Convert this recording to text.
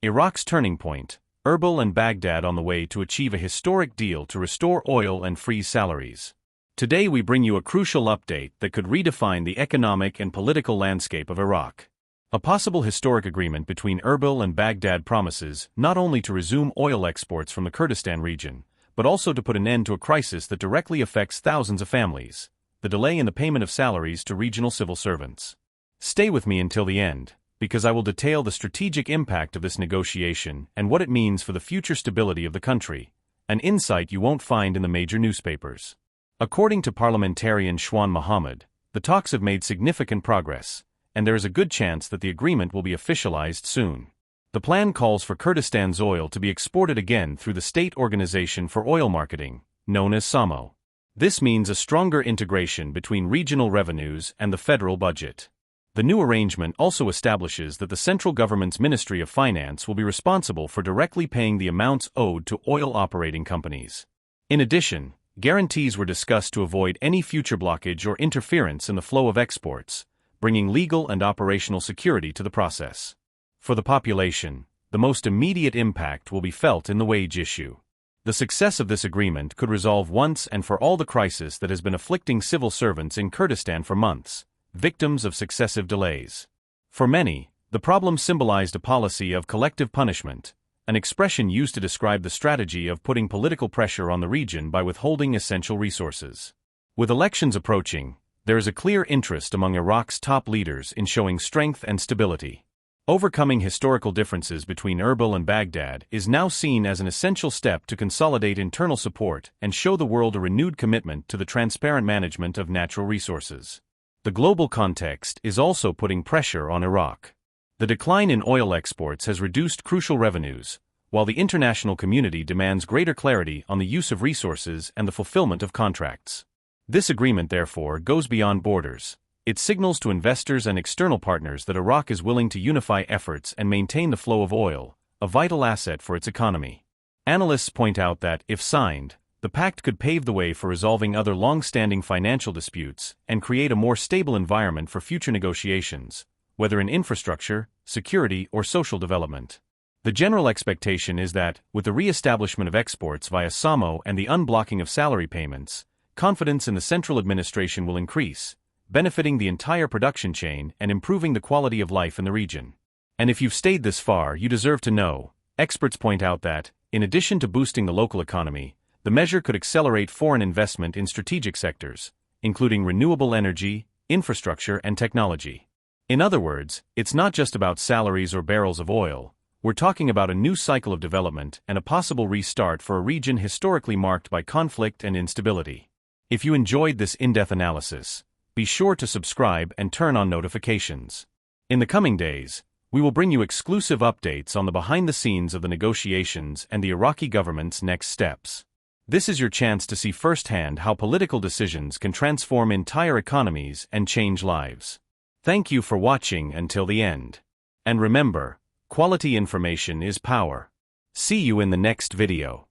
Iraq's turning point, Erbil and Baghdad on the way to achieve a historic deal to restore oil and freeze salaries. Today we bring you a crucial update that could redefine the economic and political landscape of Iraq. A possible historic agreement between Erbil and Baghdad promises not only to resume oil exports from the Kurdistan region, but also to put an end to a crisis that directly affects thousands of families: the delay in the payment of salaries to regional civil servants. Stay with me until the end, because I will detail the strategic impact of this negotiation and what it means for the future stability of the country, an insight you won't find in the major newspapers. According to parliamentarian Shwan Mohammed, the talks have made significant progress, and there is a good chance that the agreement will be officialized soon. The plan calls for Kurdistan's oil to be exported again through the State Organization for Oil Marketing, known as SAMO. This means a stronger integration between regional revenues and the federal budget. The new arrangement also establishes that the central government's Ministry of Finance will be responsible for directly paying the amounts owed to oil operating companies. In addition, guarantees were discussed to avoid any future blockage or interference in the flow of exports, bringing legal and operational security to the process. For the population, the most immediate impact will be felt in the wage issue. The success of this agreement could resolve once and for all the crisis that has been afflicting civil servants in Kurdistan for months, victims of successive delays. For many, the problem symbolized a policy of collective punishment, an expression used to describe the strategy of putting political pressure on the region by withholding essential resources. With elections approaching, there is a clear interest among Iraq's top leaders in showing strength and stability. Overcoming historical differences between Erbil and Baghdad is now seen as an essential step to consolidate internal support and show the world a renewed commitment to the transparent management of natural resources. The global context is also putting pressure on Iraq. The decline in oil exports has reduced crucial revenues, while the international community demands greater clarity on the use of resources and the fulfillment of contracts. This agreement, therefore, goes beyond borders. It signals to investors and external partners that Iraq is willing to unify efforts and maintain the flow of oil, a vital asset for its economy. Analysts point out that, if signed, the pact could pave the way for resolving other long-standing financial disputes and create a more stable environment for future negotiations, whether in infrastructure, security, or social development. The general expectation is that, with the re-establishment of exports via SAMO and the unblocking of salary payments, confidence in the central administration will increase, benefiting the entire production chain and improving the quality of life in the region. And if you've stayed this far, you deserve to know. Experts point out that, in addition to boosting the local economy, the measure could accelerate foreign investment in strategic sectors, including renewable energy, infrastructure, and technology. In other words, it's not just about salaries or barrels of oil. We're talking about a new cycle of development and a possible restart for a region historically marked by conflict and instability. If you enjoyed this in-depth analysis, be sure to subscribe and turn on notifications. In the coming days, we will bring you exclusive updates on the behind-the-scenes of the negotiations and the Iraqi government's next steps. This is your chance to see firsthand how political decisions can transform entire economies and change lives. Thank you for watching until the end. And remember, quality information is power. See you in the next video.